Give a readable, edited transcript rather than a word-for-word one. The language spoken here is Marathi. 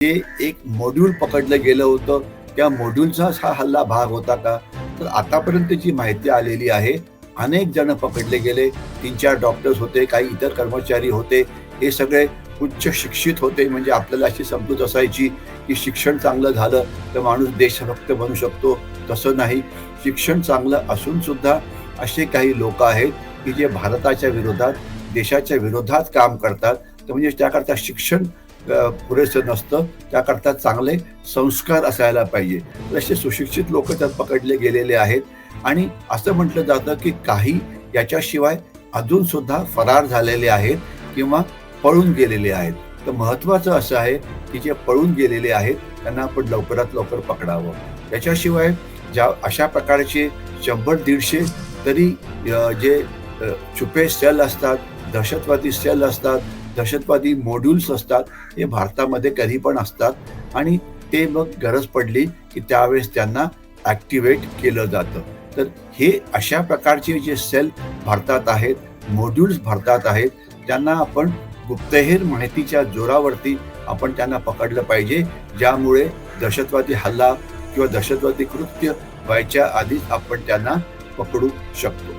हे एक मॉड्यूल पकडलं गेलं होतं. त्या मॉड्यूलचाच हा हल्ला भाग होता का? तर आतापर्यंत जी माहिती आलेली आहे, अनेक जण पकडले गेले. 3-4 डॉक्टर्स होते, काही इतर कर्मचारी होते. हे सगळे उच्च शिक्षित होते. म्हणजे आपल्याला अशी समजूत असायची, की शिक्षण चांगलं झालं तर माणूस देशभक्त बनू शकतो. तसं नाही. शिक्षण चांगलं असून सुद्धा असे काही लोक आहेत, की जे भारताच्या विरोधात, देशाच्या विरोधात काम करतात. तर म्हणजे त्याकरता शिक्षण पुरेसं नसतं. त्याकरता चांगले संस्कार असायला पाहिजे. तर असे सुशिक्षित लोक त्यात पकडले गेलेले आहेत आणि असं म्हटलं जातं, की काही याच्याशिवाय अजून सुद्धा फरार झालेले आहेत किंवा पळून गेलेले आहेत. तर महत्त्वाचं असं आहे, की जे पळून गेलेले आहेत त्यांना आपण लवकरात लवकर पकडावं. त्याच्याशिवाय अशा प्रकारचे 100-150 तरी जे छुपे सेल असतात, दहशतवादी सेल असतात, दहशतवादी मॉड्यूल्स असतात, हे भारतामध्ये कधी पण असतात आणि ते मग गरज पडली, की त्यावेळेस त्यांना ॲक्टिव्हेट केलं जातं. तर हे अशा प्रकारचे जे सेल भारतात आहेत, मॉड्यूल्स भारतात आहेत, त्यांना आपण गुप्तहेर माहितीच्या जोरावरती आपण त्यांना पकडलं पाहिजे, ज्यामुळे दहशतवादी हल्ला किंवा दहशतवादी कृत्य व्हायच्या आधीच आपण त्यांना पकडू शकतो.